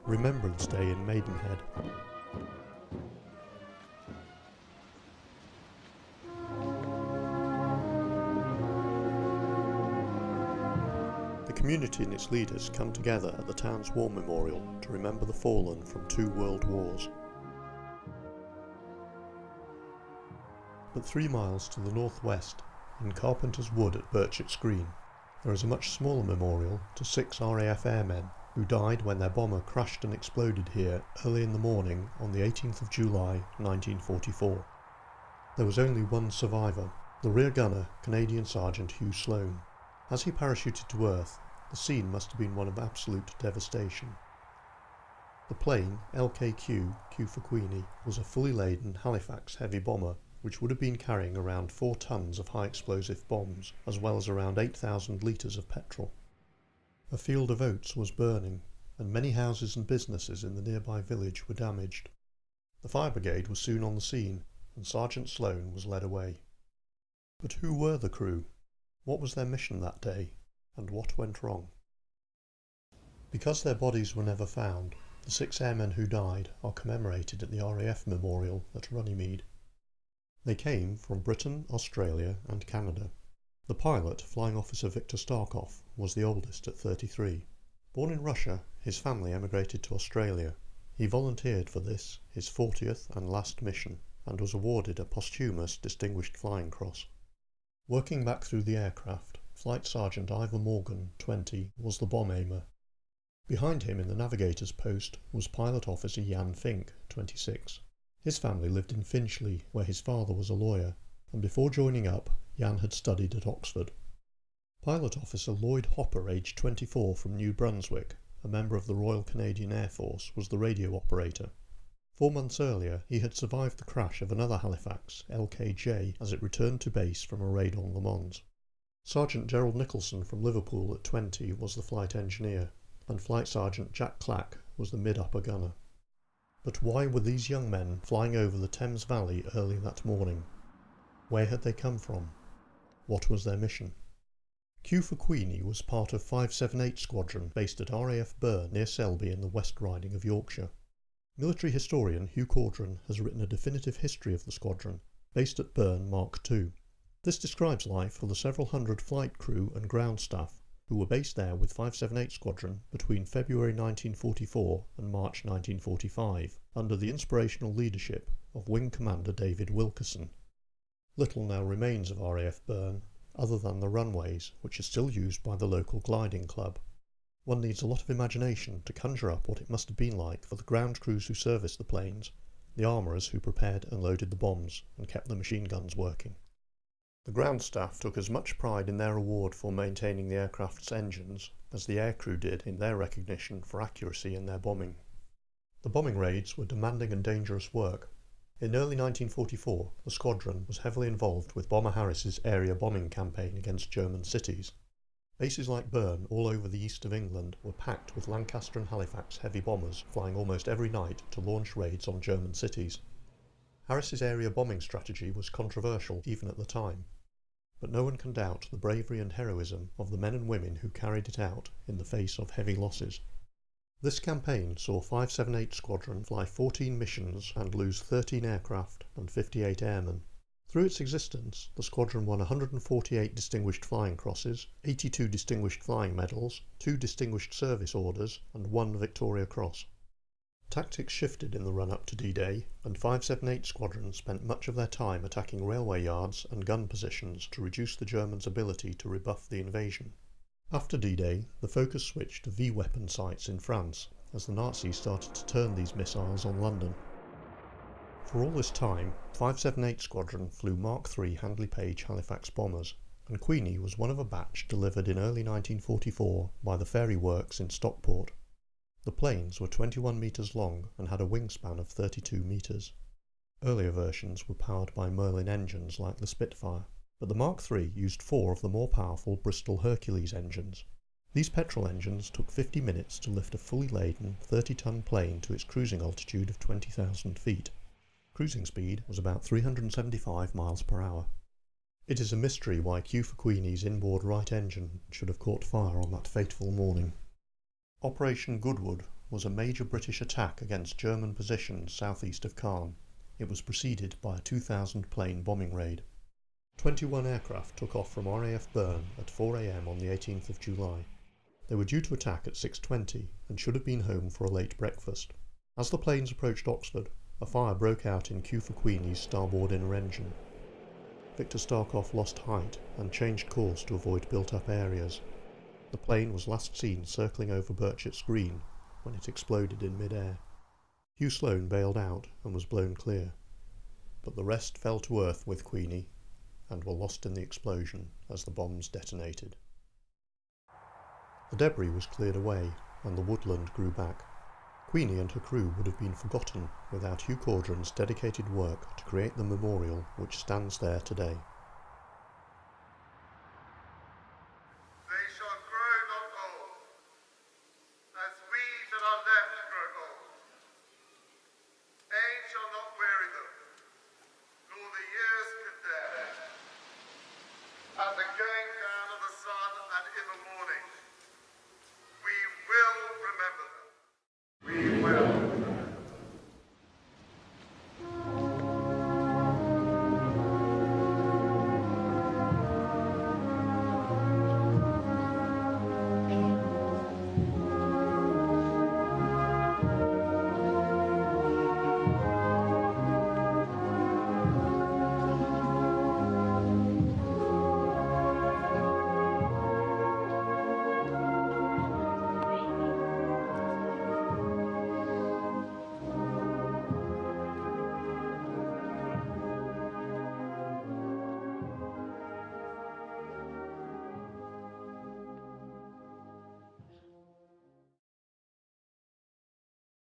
Remembrance Day in Maidenhead. The community and its leaders come together at the town's war memorial to remember the fallen from 2 world wars. But 3 miles to the northwest, in Carpenters Wood at Burchetts Green, there is a much smaller memorial to 6 RAF airmen who died when their bomber crashed and exploded here early in the morning on the 18th of July 1944. There was only one survivor, the rear gunner, Canadian Sergeant Hugh Sloan. As he parachuted to earth, the scene must have been one of absolute devastation. The plane, LKQ, Q for Queenie, was a fully laden Halifax heavy bomber which would have been carrying around 4 tons of high explosive bombs, as well as around 8,000 litres of petrol. A field of oats was burning, and many houses and businesses in the nearby village were damaged. The fire brigade was soon on the scene, and Sergeant Sloan was led away. But who were the crew? What was their mission that day, and what went wrong? Because their bodies were never found, the 6 airmen who died are commemorated at the RAF Memorial at Runnymede. They came from Britain, Australia and Canada. The pilot, Flying Officer Viktor Starkov, was the oldest at 33. Born in Russia, his family emigrated to Australia. He volunteered for this, his 40th and last mission, and was awarded a posthumous Distinguished Flying Cross. Working back through the aircraft, Flight Sergeant Ivor Morgan, 20, was the bomb aimer. Behind him in the navigator's post was Pilot Officer Jan Fink, 26. His family lived in Finchley, where his father was a lawyer, and before joining up, Jan had studied at Oxford. Pilot Officer Lloyd Hopper, aged 24, from New Brunswick, a member of the Royal Canadian Air Force, was the radio operator. 4 months earlier, he had survived the crash of another Halifax, LKJ, as it returned to base from a raid on Le Mans. Sergeant Gerald Nicholson from Liverpool at 20 was the flight engineer, and Flight Sergeant Jack Clack was the mid-upper gunner. But why were these young men flying over the Thames Valley early that morning? Where had they come from? What was their mission? Q for Queenie was part of 578 Squadron based at RAF Burn near Selby in the West Riding of Yorkshire. Military historian Hugh Caudron has written a definitive history of the squadron, based at Burn Mark II. This describes life for the several hundred flight crew and ground staff who were based there with 578 Squadron between February 1944 and March 1945, under the inspirational leadership of Wing Commander David Wilkerson. Little now remains of RAF Burn, other than the runways, which are still used by the local gliding club. One needs a lot of imagination to conjure up what it must have been like for the ground crews who serviced the planes, the armourers who prepared and loaded the bombs and kept the machine guns working. The ground staff took as much pride in their award for maintaining the aircraft's engines as the aircrew did in their recognition for accuracy in their bombing. The bombing raids were demanding and dangerous work. In early 1944, the squadron was heavily involved with Bomber Harris's area bombing campaign against German cities. Bases like Burn all over the east of England were packed with Lancaster and Halifax heavy bombers flying almost every night to launch raids on German cities. Harris's area bombing strategy was controversial even at the time, but no one can doubt the bravery and heroism of the men and women who carried it out in the face of heavy losses. This campaign saw 578 Squadron fly 14 missions and lose 13 aircraft and 58 airmen. Through its existence, the squadron won 148 Distinguished Flying Crosses, 82 Distinguished Flying Medals, 2 Distinguished Service Orders and 1 Victoria Cross. Tactics shifted in the run-up to D-Day, and 578 Squadron spent much of their time attacking railway yards and gun positions to reduce the Germans' ability to rebuff the invasion. After D-Day, the focus switched to V-weapon sites in France, as the Nazis started to turn these missiles on London. For all this time, 578 Squadron flew Mark III Handley Page Halifax bombers, and Queenie was one of a batch delivered in early 1944 by the Ferry Works in Stockport. The planes were 21 metres long and had a wingspan of 32 metres. Earlier versions were powered by Merlin engines like the Spitfire, but the Mark III used 4 of the more powerful Bristol Hercules engines. These petrol engines took 50 minutes to lift a fully laden 30-ton plane to its cruising altitude of 20,000 feet. Cruising speed was about 375 miles per hour. It is a mystery why Q for Queenie's inboard right engine should have caught fire on that fateful morning. Operation Goodwood was a major British attack against German positions southeast of Caen. It was preceded by a 2,000 plane bombing raid. 21 aircraft took off from RAF Bern at 4 a.m. on the 18th of July. They were due to attack at 6:20 and should have been home for a late breakfast. As the planes approached Oxford, a fire broke out in queue for Queenie's starboard inner engine. Victor Starkov lost height and changed course to avoid built-up areas. The plane was last seen circling over Burchetts Green when it exploded in mid-air. Hugh Sloane bailed out and was blown clear, but the rest fell to earth with Queenie and were lost in the explosion as the bombs detonated. The debris was cleared away and the woodland grew back. Queenie and her crew would have been forgotten without Hugh Caudron's dedicated work to create the memorial which stands there today. They shall grow not old, as we that are left grow old. Age shall not weary them, nor the years condemn. At the going down of the sun and in the morning, we will remember them.